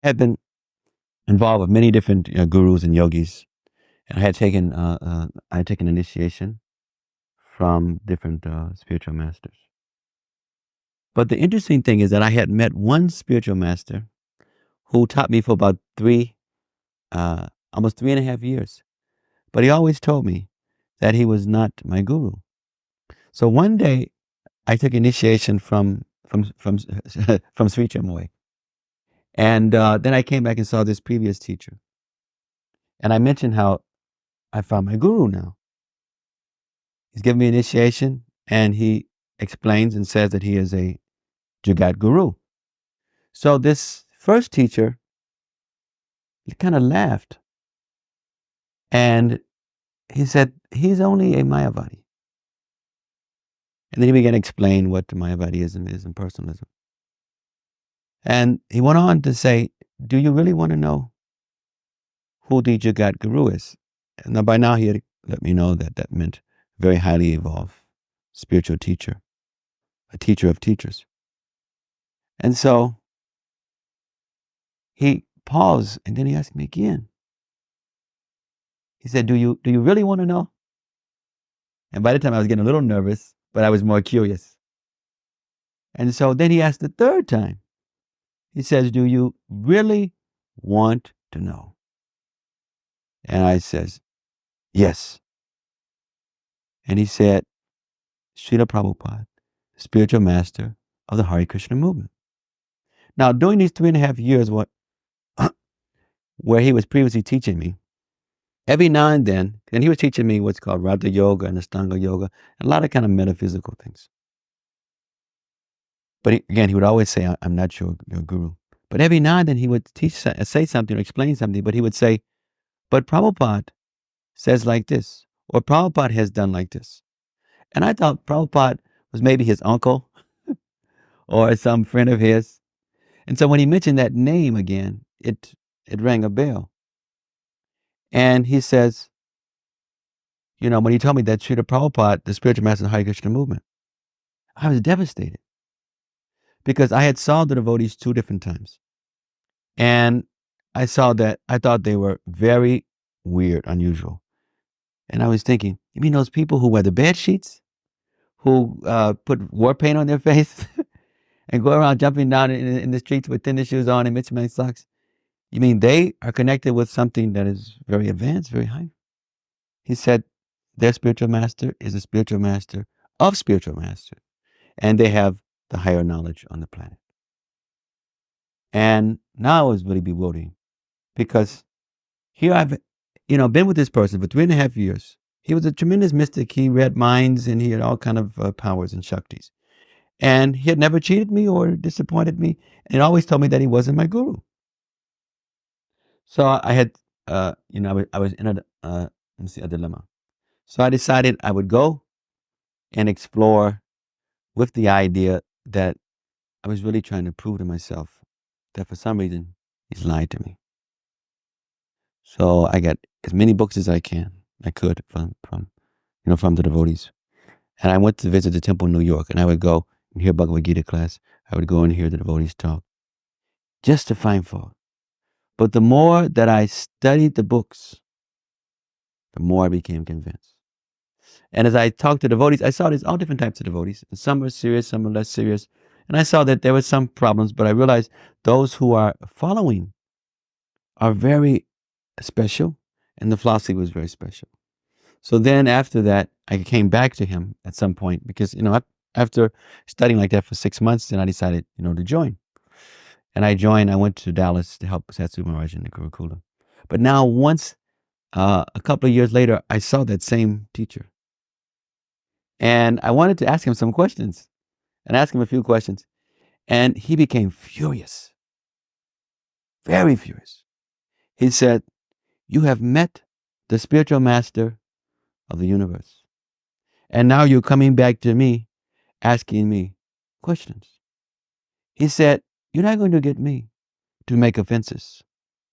I had been involved with many different gurus and yogis, and I had taken initiation from different spiritual masters. But the interesting thing is that I had met one spiritual master who taught me for about almost 3.5 years. But he always told me that he was not my guru. So one day I took initiation from Sri Chinmoy. And then I came back and saw this previous teacher. And I mentioned how I found my guru now. He's given me initiation, and he explains and says that he is a Jagat Guru. So this first teacher kind of laughed, and he said, he's only a Mayavadi. And then he began to explain what Mayavadism is and personalism. And he went on to say, do you really want to know who the Jagat Guru is? And now by now he had let me know that that meant very highly evolved spiritual teacher, a teacher of teachers. And so he paused, and then he asked me again. He said, do you really want to know? And by the time I was getting a little nervous, but I was more curious. And so then he asked the third time. He says, do you really want to know? And I says, yes. And he said, Srila Prabhupada, spiritual master of the Hare Krishna movement. Now, during these 3.5 years, where he was previously teaching me, every now and then, and he was teaching me what's called Raja Yoga and Astanga Yoga, and a lot of kind of metaphysical things. But again, he would always say, I'm not your guru. But every now and then he would say something or explain something, but he would say, but Prabhupada says like this, or Prabhupada has done like this. And I thought Prabhupada was maybe his uncle or some friend of his. And so when he mentioned that name again, it rang a bell. And he says, when he told me that Srila Prabhupada, the spiritual master of the Hare Krishna movement, I was devastated because I had saw the devotees 2 different times. And I thought they were very weird, unusual. And I was thinking, you mean those people who wear the bed sheets, who put war paint on their face and go around jumping down in the streets with tennis shoes on and mismatched socks? You mean they are connected with something that is very advanced, very high? He said, their spiritual master is a spiritual master of spiritual masters, and they have the higher knowledge on the planet. And now it was really bewildering because here I've, been with this person for 3.5 years. He was a tremendous mystic. He read minds and he had all kind of powers and shaktis. And he had never cheated me or disappointed me. And he always told me that he wasn't my guru. So I had, I was in a dilemma. So I decided I would go and explore with the idea that I was really trying to prove to myself that for some reason he's lied to me. So I got as many books as I could from the devotees. And I went to visit the temple in New York, and I would go and hear Bhagavad Gita class. I would go and hear the devotees talk just to find fault. But the more that I studied the books, the more I became convinced. And as I talked to devotees, I saw there's all different types of devotees. And some are serious, some are less serious. And I saw that there were some problems, but I realized those who are following are very special, and the philosophy was very special. So then after that, I came back to him at some point because, after studying like that for 6 months, then I decided, to join. And I went to Dallas to help Satsu Maharaj in the Gurukula. But now once, a couple of years later, I saw that same teacher. And I wanted to ask him some questions and ask him a few questions. And he became furious, very furious. He said, you have met the spiritual master of the universe. And now you're coming back to me, asking me questions. He said, you're not going to get me to make offenses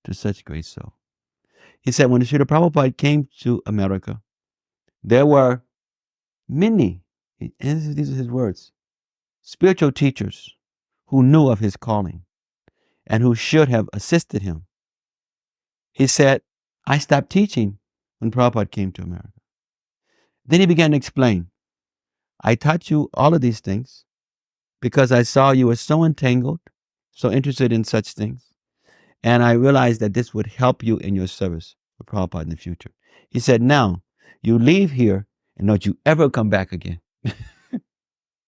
to such great soul. He said, when Srila Prabhupada came to America, there were many, and these are his words, spiritual teachers who knew of his calling. and who should have assisted him. He said, I stopped teaching when Prabhupada came to America. Then he began to explain, I taught you all of these things because I saw you were so entangled, so interested in such things. And I realized that this would help you in your service for Prabhupada in the future. He said, now, you leave here and don't you ever come back again.